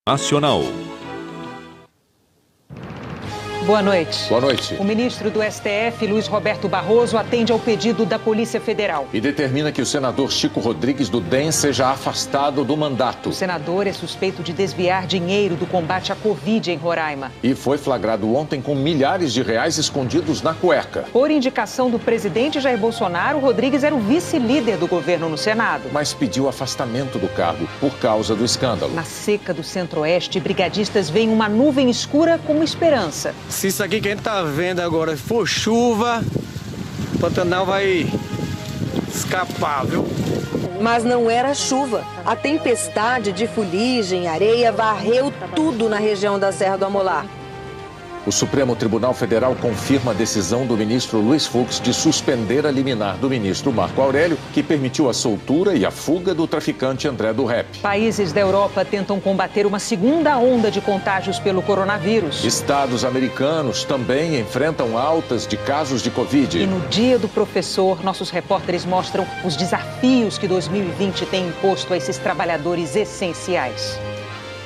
Nacional. Boa noite. Boa noite. O ministro do STF, Luiz Roberto Barroso, atende ao pedido da Polícia Federal. E determina que o senador Chico Rodrigues do DEM seja afastado do mandato. O senador é suspeito de desviar dinheiro do combate à Covid em Roraima. E foi flagrado ontem com milhares de reais escondidos na cueca. Por indicação do presidente Jair Bolsonaro, Rodrigues era o vice-líder do governo no Senado. Mas pediu afastamento do cargo por causa do escândalo. Na seca do Centro-Oeste, brigadistas veem uma nuvem escura como esperança. Se isso aqui que a gente tá vendo agora for chuva, o Pantanal vai escapar, viu? Mas não era chuva. A tempestade de fuligem e areia varreu tudo na região da Serra do Amolar. O Supremo Tribunal Federal confirma a decisão do ministro Luiz Fux de suspender a liminar do ministro Marco Aurélio, que permitiu a soltura e a fuga do traficante André do Rep. Países da Europa tentam combater uma segunda onda de contágios pelo coronavírus. Estados americanos também enfrentam altas de casos de Covid. E no Dia do Professor, nossos repórteres mostram os desafios que 2020 tem imposto a esses trabalhadores essenciais.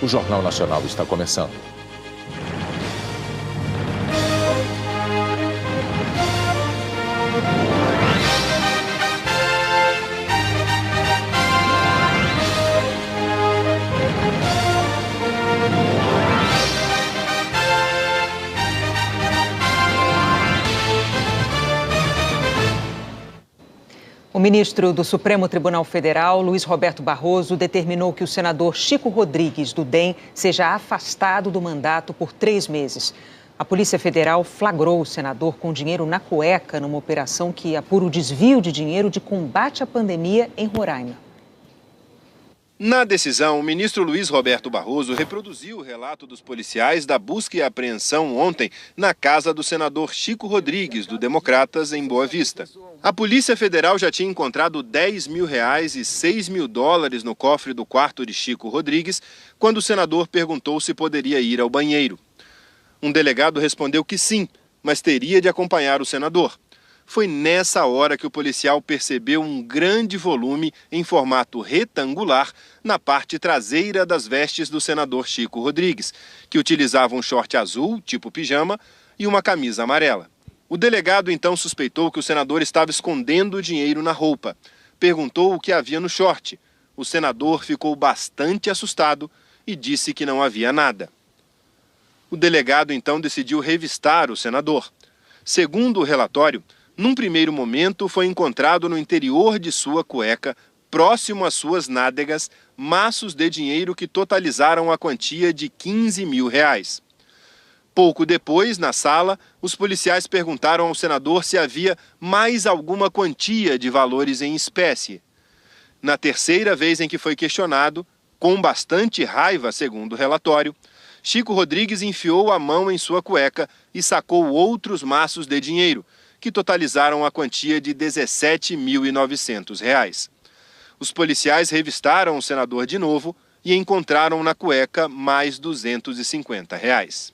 O Jornal Nacional está começando. O ministro do Supremo Tribunal Federal, Luiz Roberto Barroso, determinou que o senador Chico Rodrigues, do DEM, seja afastado do mandato por 3 meses. A Polícia Federal flagrou o senador com dinheiro na cueca numa operação que apura o desvio de dinheiro de combate à pandemia em Roraima. Na decisão, o ministro Luiz Roberto Barroso reproduziu o relato dos policiais da busca e apreensão ontem na casa do senador Chico Rodrigues, do Democratas, em Boa Vista. A Polícia Federal já tinha encontrado R$10 mil e $6 mil no cofre do quarto de Chico Rodrigues, quando o senador perguntou se poderia ir ao banheiro. Um delegado respondeu que sim, mas teria de acompanhar o senador. Foi nessa hora que o policial percebeu um grande volume em formato retangular na parte traseira das vestes do senador Chico Rodrigues, que utilizava um short azul, tipo pijama, e uma camisa amarela. O delegado então suspeitou que o senador estava escondendo o dinheiro na roupa. Perguntou o que havia no short. O senador ficou bastante assustado e disse que não havia nada. O delegado então decidiu revistar o senador. Segundo o relatório, num primeiro momento, foi encontrado no interior de sua cueca, próximo às suas nádegas, maços de dinheiro que totalizaram a quantia de R$15 mil. Pouco depois, na sala, os policiais perguntaram ao senador se havia mais alguma quantia de valores em espécie. Na terceira vez em que foi questionado, com bastante raiva, segundo o relatório, Chico Rodrigues enfiou a mão em sua cueca e sacou outros maços de dinheiro, que totalizaram a quantia de R$17.900. Os policiais revistaram o senador de novo e encontraram na cueca mais R$250.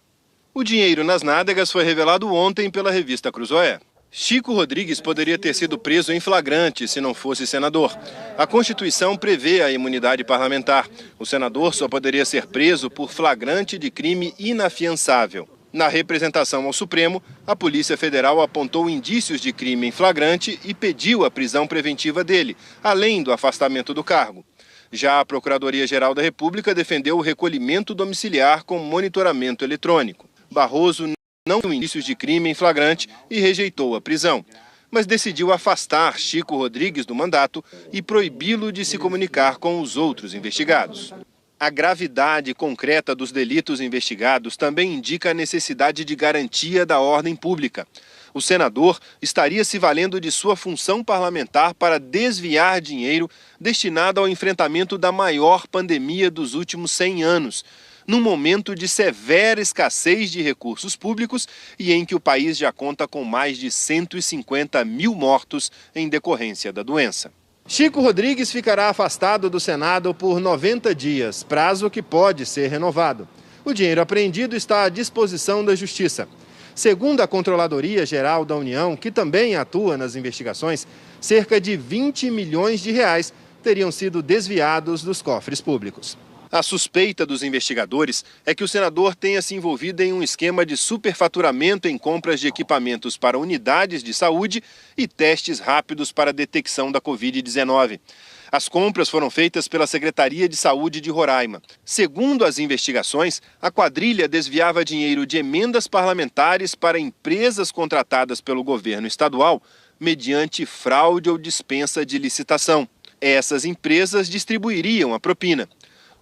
O dinheiro nas nádegas foi revelado ontem pela revista Cruzoé. Chico Rodrigues poderia ter sido preso em flagrante se não fosse senador. A Constituição prevê a imunidade parlamentar. O senador só poderia ser preso por flagrante de crime inafiançável. Na representação ao Supremo, a Polícia Federal apontou indícios de crime em flagrante e pediu a prisão preventiva dele, além do afastamento do cargo. Já a Procuradoria-Geral da República defendeu o recolhimento domiciliar com monitoramento eletrônico. Barroso não viu indícios de crime em flagrante e rejeitou a prisão, mas decidiu afastar Chico Rodrigues do mandato e proibi-lo de se comunicar com os outros investigados. A gravidade concreta dos delitos investigados também indica a necessidade de garantia da ordem pública. O senador estaria se valendo de sua função parlamentar para desviar dinheiro destinado ao enfrentamento da maior pandemia dos últimos 100 anos, num momento de severa escassez de recursos públicos e em que o país já conta com mais de 150 mil mortos em decorrência da doença. Chico Rodrigues ficará afastado do Senado por 90 dias, prazo que pode ser renovado. O dinheiro apreendido está à disposição da Justiça. Segundo a Controladoria Geral da União, que também atua nas investigações, cerca de R$20 milhões teriam sido desviados dos cofres públicos. A suspeita dos investigadores é que o senador tenha se envolvido em um esquema de superfaturamento em compras de equipamentos para unidades de saúde e testes rápidos para a detecção da Covid-19. As compras foram feitas pela Secretaria de Saúde de Roraima. Segundo as investigações, a quadrilha desviava dinheiro de emendas parlamentares para empresas contratadas pelo governo estadual mediante fraude ou dispensa de licitação. Essas empresas distribuiriam a propina.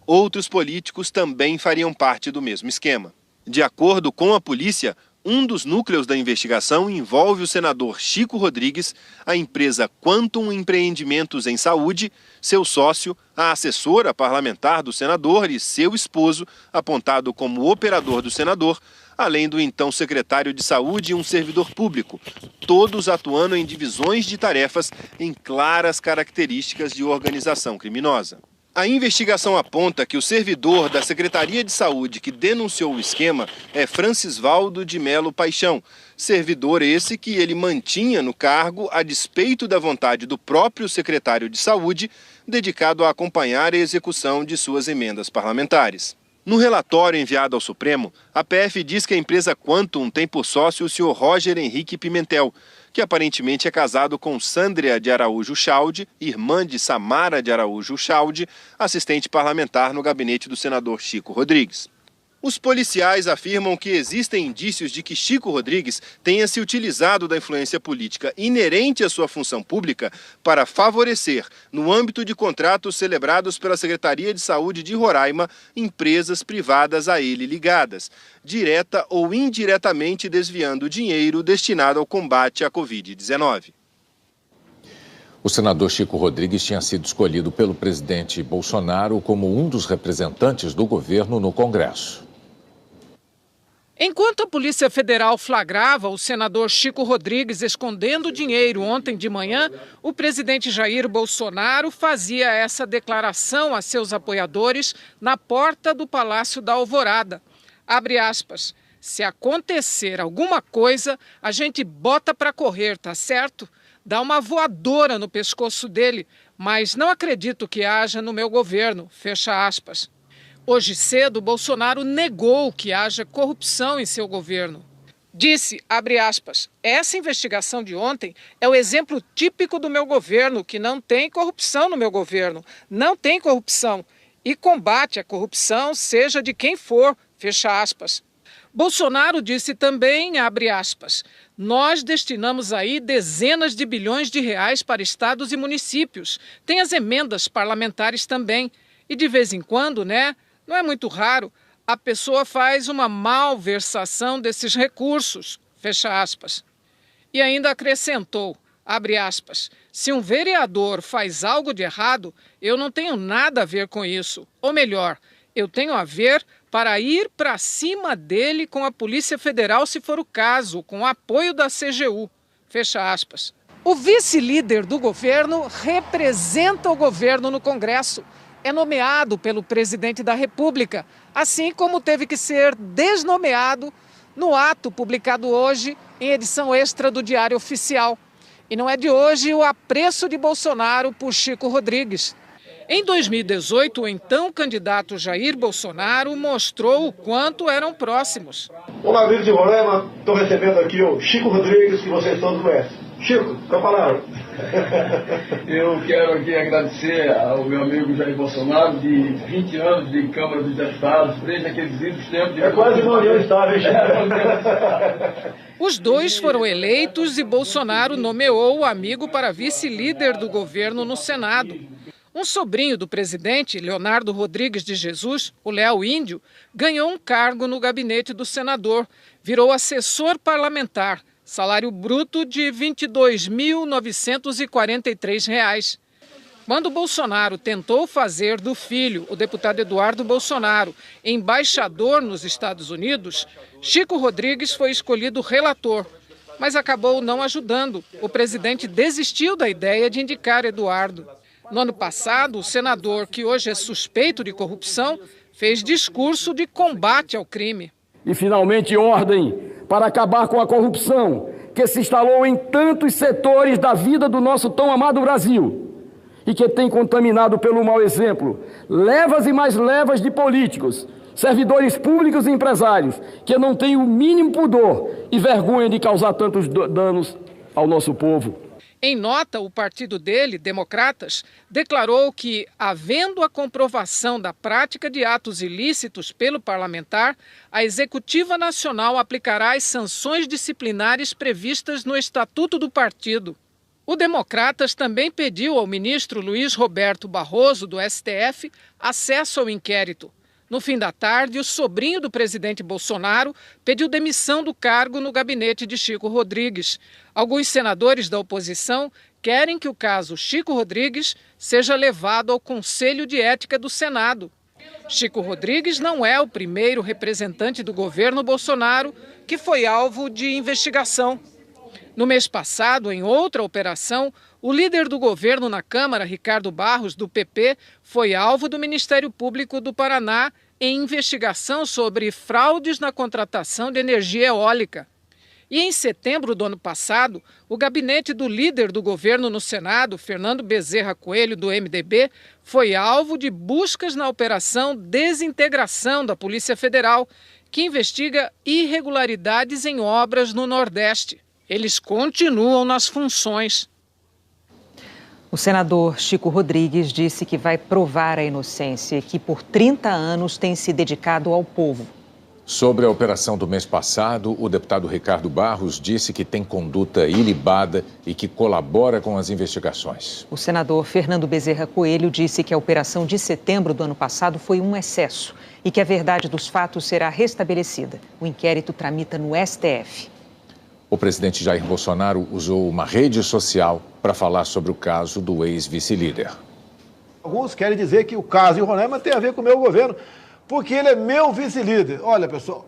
Outros políticos também fariam parte do mesmo esquema. De acordo com a polícia, um dos núcleos da investigação envolve o senador Chico Rodrigues, a empresa Quantum Empreendimentos em Saúde, seu sócio, a assessora parlamentar do senador e seu esposo, apontado como operador do senador, além do então secretário de Saúde e um servidor público, todos atuando em divisões de tarefas em claras características de organização criminosa. A investigação aponta que o servidor da Secretaria de Saúde que denunciou o esquema é Francisvaldo de Melo Paixão, servidor esse que ele mantinha no cargo a despeito da vontade do próprio secretário de Saúde, dedicado a acompanhar a execução de suas emendas parlamentares. No relatório enviado ao Supremo, a PF diz que a empresa Quantum tem por sócio o senhor Roger Henrique Pimentel, que aparentemente é casado com Sandria de Araújo Chalde, irmã de Samara de Araújo Chalde, assistente parlamentar no gabinete do senador Chico Rodrigues. Os policiais afirmam que existem indícios de que Chico Rodrigues tenha se utilizado da influência política inerente à sua função pública para favorecer, no âmbito de contratos celebrados pela Secretaria de Saúde de Roraima, empresas privadas a ele ligadas, direta ou indiretamente desviando dinheiro destinado ao combate à Covid-19. O senador Chico Rodrigues tinha sido escolhido pelo presidente Bolsonaro como um dos representantes do governo no Congresso. Enquanto a Polícia Federal flagrava o senador Chico Rodrigues escondendo dinheiro ontem de manhã, o presidente Jair Bolsonaro fazia essa declaração a seus apoiadores na porta do Palácio da Alvorada. Abre aspas, se acontecer alguma coisa, a gente bota para correr, tá certo? Dá uma voadora no pescoço dele, mas não acredito que haja no meu governo, fecha aspas. Hoje cedo, Bolsonaro negou que haja corrupção em seu governo. Disse, abre aspas, essa investigação de ontem é o exemplo típico do meu governo, que não tem corrupção no meu governo. Não tem corrupção. E combate a corrupção, seja de quem for, fecha aspas. Bolsonaro disse também, abre aspas, nós destinamos aí dezenas de bilhões de reais para estados e municípios. Tem as emendas parlamentares também. E de vez em quando, né? Não é muito raro, a pessoa faz uma malversação desses recursos, fecha aspas. E ainda acrescentou, abre aspas, se um vereador faz algo de errado, eu não tenho nada a ver com isso. Ou melhor, eu tenho a ver para ir para cima dele com a Polícia Federal, se for o caso, com o apoio da CGU, fecha aspas. O vice-líder do governo representa o governo no Congresso. É nomeado pelo presidente da República, assim como teve que ser desnomeado no ato publicado hoje em edição extra do Diário Oficial. E não é de hoje o apreço de Bolsonaro por Chico Rodrigues. Em 2018, o então candidato Jair Bolsonaro mostrou o quanto eram próximos. Olá, amigos de Roraima, estou recebendo aqui o Chico Rodrigues, que vocês todos conhecem. Chico, com a palavra. Eu quero aqui agradecer ao meu amigo Jair Bolsonaro, de 20 anos de Câmara dos Deputados, desde aqueles idos tempos de... É quase uma união estável, Chico. Os dois foram eleitos e Bolsonaro nomeou o amigo para vice-líder do governo no Senado. Um sobrinho do presidente, Leonardo Rodrigues de Jesus, o Léo Índio, ganhou um cargo no gabinete do senador, virou assessor parlamentar, salário bruto de R$ 22.943. Quando Bolsonaro tentou fazer do filho, o deputado Eduardo Bolsonaro, embaixador nos Estados Unidos, Chico Rodrigues foi escolhido relator, mas acabou não ajudando. O presidente desistiu da ideia de indicar Eduardo. No ano passado, o senador, que hoje é suspeito de corrupção, fez discurso de combate ao crime. E, finalmente, ordem para acabar com a corrupção que se instalou em tantos setores da vida do nosso tão amado Brasil. e que tem contaminado pelo mau exemplo levas e mais levas de políticos, servidores públicos e empresários que não têm o mínimo pudor e vergonha de causar tantos danos ao nosso povo. Em nota, o partido dele, Democratas, declarou que, havendo a comprovação da prática de atos ilícitos pelo parlamentar, a Executiva Nacional aplicará as sanções disciplinares previstas no Estatuto do partido. O Democratas também pediu ao ministro Luiz Roberto Barroso, do STF, acesso ao inquérito. No fim da tarde, o sobrinho do presidente Bolsonaro pediu demissão do cargo no gabinete de Chico Rodrigues. Alguns senadores da oposição querem que o caso Chico Rodrigues seja levado ao Conselho de Ética do Senado. Chico Rodrigues não é o primeiro representante do governo Bolsonaro que foi alvo de investigação. No mês passado, em outra operação, o líder do governo na Câmara, Ricardo Barros, do PP, foi alvo do Ministério Público do Paraná em investigação sobre fraudes na contratação de energia eólica. E em setembro do ano passado, o gabinete do líder do governo no Senado, Fernando Bezerra Coelho, do MDB, foi alvo de buscas na Operação Desintegração da Polícia Federal, que investiga irregularidades em obras no Nordeste. Eles continuam nas funções. O senador Chico Rodrigues disse que vai provar a inocência e que por 30 anos tem se dedicado ao povo. Sobre a operação do mês passado, o deputado Ricardo Barros disse que tem conduta ilibada e que colabora com as investigações. O senador Fernando Bezerra Coelho disse que a operação de setembro do ano passado foi um excesso e que a verdade dos fatos será restabelecida. O inquérito tramita no STF. O presidente Jair Bolsonaro usou uma rede social para falar sobre o caso do ex-vice-líder. Alguns querem dizer que o caso de Roraima tem a ver com o meu governo, porque ele é meu vice-líder. Olha, pessoal,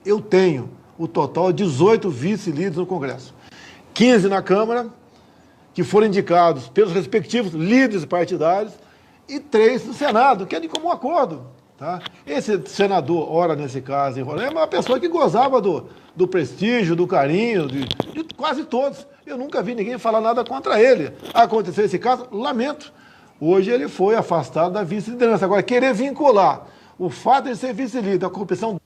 eu tenho o total de 18 vice-líderes no Congresso. 15 na Câmara, que foram indicados pelos respectivos líderes partidários, e 3 no Senado, que é de comum acordo. Tá? Esse senador, ora nesse caso em Roraima, é uma pessoa que gozava do prestígio, do carinho, de quase todos. Eu nunca vi ninguém falar nada contra ele. Aconteceu esse caso, lamento. Hoje ele foi afastado da vice-liderança. Agora, querer vincular o fato de ser vice-líder à corrupção